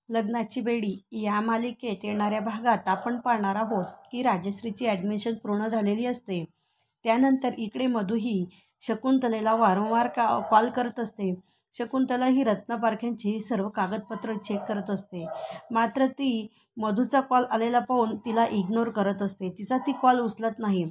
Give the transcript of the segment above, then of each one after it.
लग्नाची बेडी या मालिकेत येणाऱ्या भागात आपण पाहणार आहोत की राजश्रीची ॲडमिशन पूर्ण झालेली असते. त्यानंतर इकडे मधु ही शकुंतलेला वारंवार कॉल करत असते. शकुंतला ही रत्नपारख्यांची सर्व कागदपत्र चेक करत असते. मात्र ती मधूचा कॉल आलेला पाहून तिला इग्नोर करत असते. तिचा ती कॉल उचलत नाही.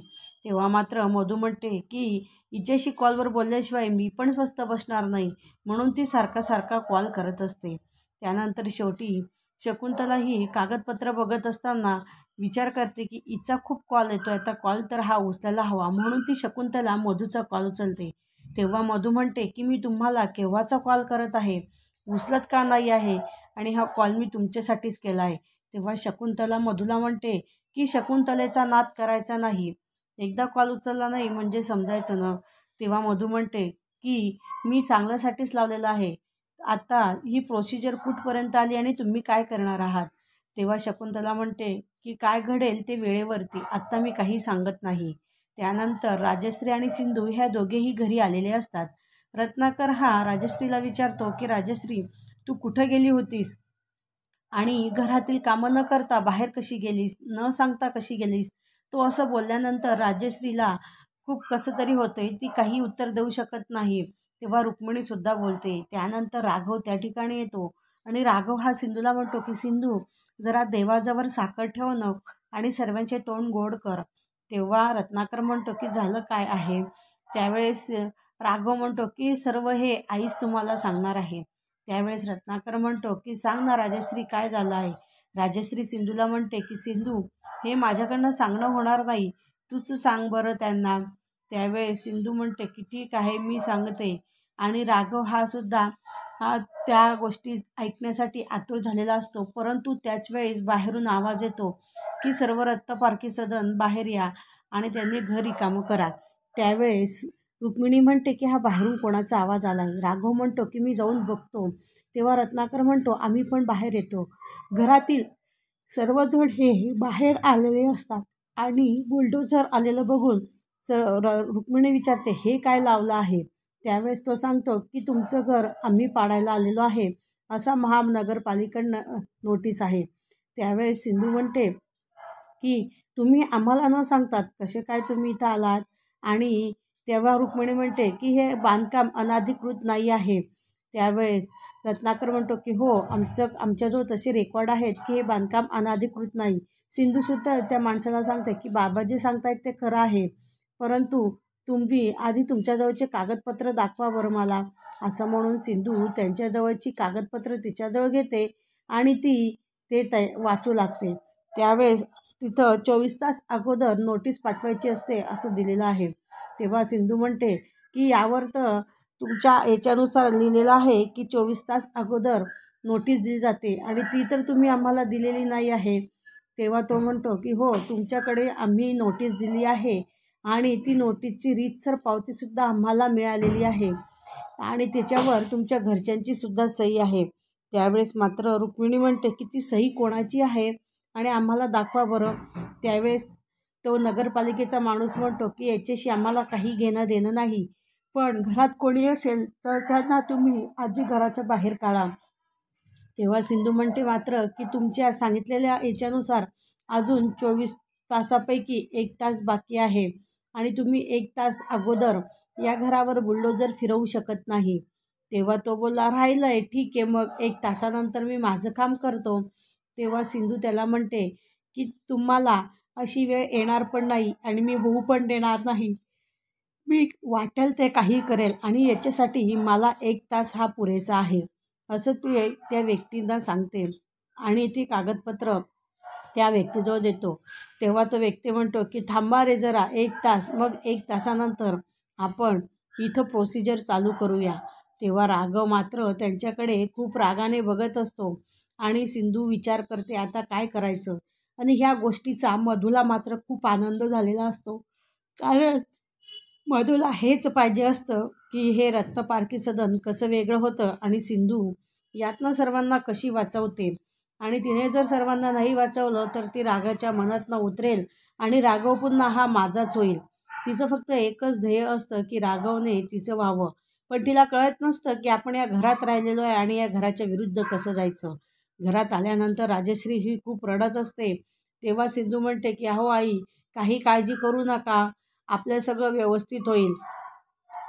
तेव्हा मात्र मधु म्हणते की हिच्याशी कॉलवर बोलल्याशिवाय मी पण स्वस्थ बसणार नाही, म्हणून ती सारखा कॉल करत असते. त्यानंतर शेवटी शकुंतला ही कागदपत्र बघत असताना विचार करते की हिचा खूप कॉल येतो, आता कॉल तर हा उचलायला हवा, म्हणून ती शकुंतला मधूचा कॉल उचलते. तेव्हा मधु म्हणते की मी तुम्हाला केव्हाचा कॉल करत आहे, उचलत का नाही आहे, आणि हा कॉल मी तुमच्यासाठीच केला आहे. तेव्हा शकुंतला मधुला म्हणते की शकुंतलेचा नाद करायचा नाही, एकदा कॉल उचलला नाही म्हणजे समजायचं ना. तेव्हा मधु म्हणते की मी चांगल्यासाठीच लावलेला आहे, आता ही प्रोसिजर कुठपर्यंत आली आणि तुम्ही काय करणार आहात. तेव्हा शकुंतला म्हणते की काय घडेल ते वेळेवरती, आत्ता मी काही सांगत नाही. त्यानंतर राजश्री आणि सिंधू ह्या दोघेही घरी आलेले असतात. रत्नाकर हा राजश्रीला विचारतो की राजश्री, तू कुठं गेली होतीस आणि घरातील कामं न करता बाहेर कशी गेलीस, न सांगता कशी गेलीस. तो असं बोलल्यानंतर राजश्रीला खूप कसं तरी होतंय, ती काही उत्तर देऊ शकत नाही. तेव्हा रुक्मिणीसुद्धा बोलते. त्यानंतर राघव त्या ठिकाणी येतो आणि राघव हा सिंधूला म्हणतो की सिंधू, जरा देवाजवळ साखर ठेव न आणि सर्वांचे तोंड गोड कर. तेव्हा रत्नाकर म्हणतो की झालं काय आहे. त्यावेळेस राघव म्हणतो की सर्व हे आईच तुम्हाला सांगणार आहे. त्यावेळेस रत्नाकर म्हणतो की सांग ना राजश्री, काय झालं आहे. राजश्री सिंधूला म्हणते की सिंधू, हे माझ्याकडनं सांगणं होणार नाही, तूच सांग बरं त्यांना. त्यावेळेस सिंधू म्हणते की ठीक आहे, मी सांगते. आणि राघव हा सुद्धा त्या गोष्टी ऐकण्यासाठी आतुर झालेला असतो. परंतु त्याच वेळेस बाहेरून आवाज येतो की सर्व रत्नपारखी सदन बाहेर या आणि त्यांनी घर रिकामं करा. त्यावेळेस रुक्मिणी म्हणते की हा बाहेरून कोणाचा आवाज आला आहे. राघव म्हणतो की मी जाऊन बघतो. तेव्हा रत्नाकर म्हणतो आम्ही पण बाहेर येतो. घरातील सर्वजण हे बाहेर आलेले असतात आणि बुलडोझर आलेलं बघून रुक्मिणी विचारते हे काय लावलं आहे. त्यावेळेस तो सांगतो की तुमचं घर आम्ही पाडायला आलेलो आहे, असा महानगरपालिकेकडनं नोटीस आहे. त्यावेळेस सिंधू म्हणते की तुम्ही आम्हाला न सांगतात कसे काय तुम्ही इथं आलात. आणि तेव्हा रुक्मिणी म्हणते की हे बांधकाम अनधिकृत नाही आहे. त्यावेळेस रत्नाकर म्हणतो की हो, आमच्याजवळ तसे रेकॉर्ड आहेत की हे बांधकाम अनधिकृत नाही. सिंधूसुद्धा त्या माणसाला सांगते की बाबा जे सांगतायत ते खरं आहे, परंतु तुम्ही आधी तुमच्याजवळचे कागदपत्र दाखवा बरं मला. असं म्हणून सिंधू त्यांच्याजवळची कागदपत्र तिच्याजवळ घेते आणि ते वाचू लागते. त्यावेळेस तिथं 24 तास अगोदर नोटीस पाठवायची असते असं दिलेलं आहे. तेव्हा सिंधू म्हणते की यावर तर तुमच्या याच्यानुसार लिहिलेलं आहे की 24 तास अगोदर नोटीस दिली जाते आणि ती तर तुम्ही आम्हाला दिलेली नाही आहे. तेव्हा तो म्हणतो की हो, तुमच्याकडे आम्ही नोटीस दिली आहे आणि ती नोटीसची रीतसर पावतीसुद्धा आम्हाला मिळालेली आहे आणि त्याच्यावर तुमच्या घरच्यांची सुद्धा सही आहे. त्यावेळेस मात्र रुक्मिणी म्हणते की ती सही कोणाची आहे आणि आम्हाला दाखवा बरं. त्यावेळेस तो नगरपालिकेचा माणूस म्हणतो की याच्याशी आम्हाला काही घेणं देणं नाही, पण घरात कोणी असेल तर त्यांना तुम्ही आधी घराच्या बाहेर काढा. तेव्हा सिंधू म्हणते मात्र की तुमच्या सांगितलेल्या याच्यानुसार अजून 24 तासापैकी 1 तास बाकी आहे आणि तुम्ही 1 तास अगोदर या घरावर बुलडोजर फिरवू शकत नाही. तेव्हा तो बोलला राहिलं आहे, ठीक आहे, मग 1 तासानंतर मी माझं काम करतो. तेव्हा सिंधू त्याला म्हणते की तुम्हाला अशी वेळ येणार पण नाही आणि मी होऊ पण देणार नाही. मी वाटेल ते काही करेल आणि याच्यासाठी मला 1 तास हा पुरेसा आहे, असं ते त्या व्यक्तींना सांगते आणि ती कागदपत्र त्या व्यक्तीजवळ देतो. तेव्हा तो व्यक्ती म्हणतो की थांबा रे जरा 1 तास, मग 1 तासानंतर आपण इथं प्रोसिजर चालू करूया. तेव्हा राघव मात्र त्यांच्याकडे खूप रागाने बघत असतो आणि सिंधू विचार करते आता काय करायचं. आणि ह्या गोष्टीचा मधूला मात्र खूप आनंद झालेला असतो, कारण मधूला हेच पाहिजे असतं की हे रत्नपारखी सदन कसं वेगळं होतं आणि सिंधू यातनं सर्वांना कशी वाचवते. आणि तिने जर सर्वांना नाही वाचवलं तर ती रागाच्या मनातनं उतरेल आणि राघव पुन्हा हा माझाच होईल. तिचं फक्त एकच ध्येय असतं की राघवने तिचं व्हावं, पण तिला कळत नसतं की आपण या घरात राहिलेलो आहे आणि या घराच्या विरुद्ध कसं जायचं. घरात आल्यानंतर राजश्री ही खूप रडत असते. तेव्हा सिंधू म्हणते की अहो आई, काही काळजी करू नका, आपलं सगळं व्यवस्थित होईल.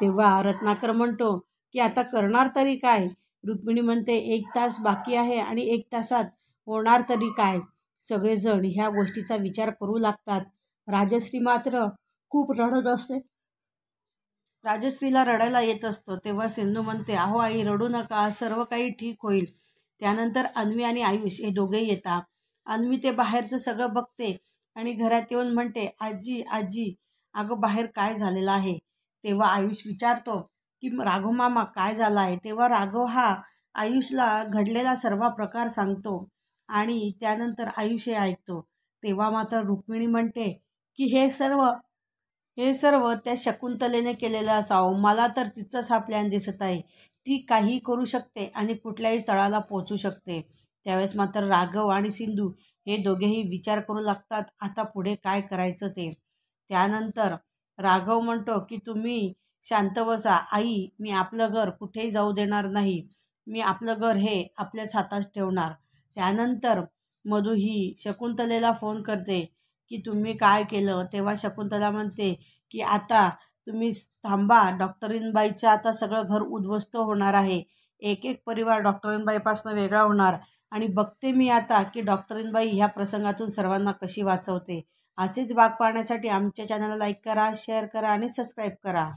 तेव्हा रत्नाकर म्हणतो की आता करणार तरी काय. रुक्मिणी म्हणते 1 तास बाकी आहे आणि 1 तासात होणार तरी काय. सगळेजण ह्या गोष्टीचा विचार करू लागतात. राजश्री मात्र खूप रडत असते. राजश्रीला रडायला येत असतं. तेव्हा सिंधू म्हणते अहो आई, रडू नका, सर्व काही ठीक होईल. त्यानंतर अन्वी आणि आयुष हे दोघेही येतात. अन्वी ते बाहेरचं सगळं बघते आणि घरात येऊन म्हणते आजी आजी, अगं बाहेर काय झालेलं आहे. तेव्हा आयुष विचारतो की राघव मामा काय झालं आहे. तेव्हा राघव हा आयुषला घडलेला सर्व प्रकार सांगतो आणि त्यानंतर आयुष हे ऐकतो. तेव्हा मात्र रुक्मिणी म्हणते की हे सर्व त्या शकुंतलेने केलेलं असावं. मला तर तिचाच हा प्लॅन दिसत आहे. ती काहीही करू शकते आणि कुठल्याही स्थळाला पोहोचू शकते. त्यावेळेस मात्र राघव आणि सिंधू हे दोघेही विचार करू लागतात आता पुढे काय करायचं ते. त्यानंतर राघव म्हणतो की तुम्ही शांत बसा आई, मी आपलं घर कुठेही जाऊ देणार नाही. मी आपलं घर हे आपल्याच हातात ठेवणार. त्यानंतर मधू ही शकुंतलेला फोन करते की तुम्ही काय केलं. तेव्हा शकुंतला म्हणते की आता तुम्ही थांबा, डॉक्टरीनबाईचं आता सगळं घर उद्ध्वस्त होणार आहे. एक एक परिवार डॉक्टरीनबाईपासून वेगळा होणार आणि बघते मी आता की डॉक्टरीनबाई ह्या प्रसंगातून सर्वांना कशी वाचवते. असेच भाग पाहण्यासाठी आमच्या चॅनलला लाईक करा, शेअर करा आणि सबस्क्राईब करा.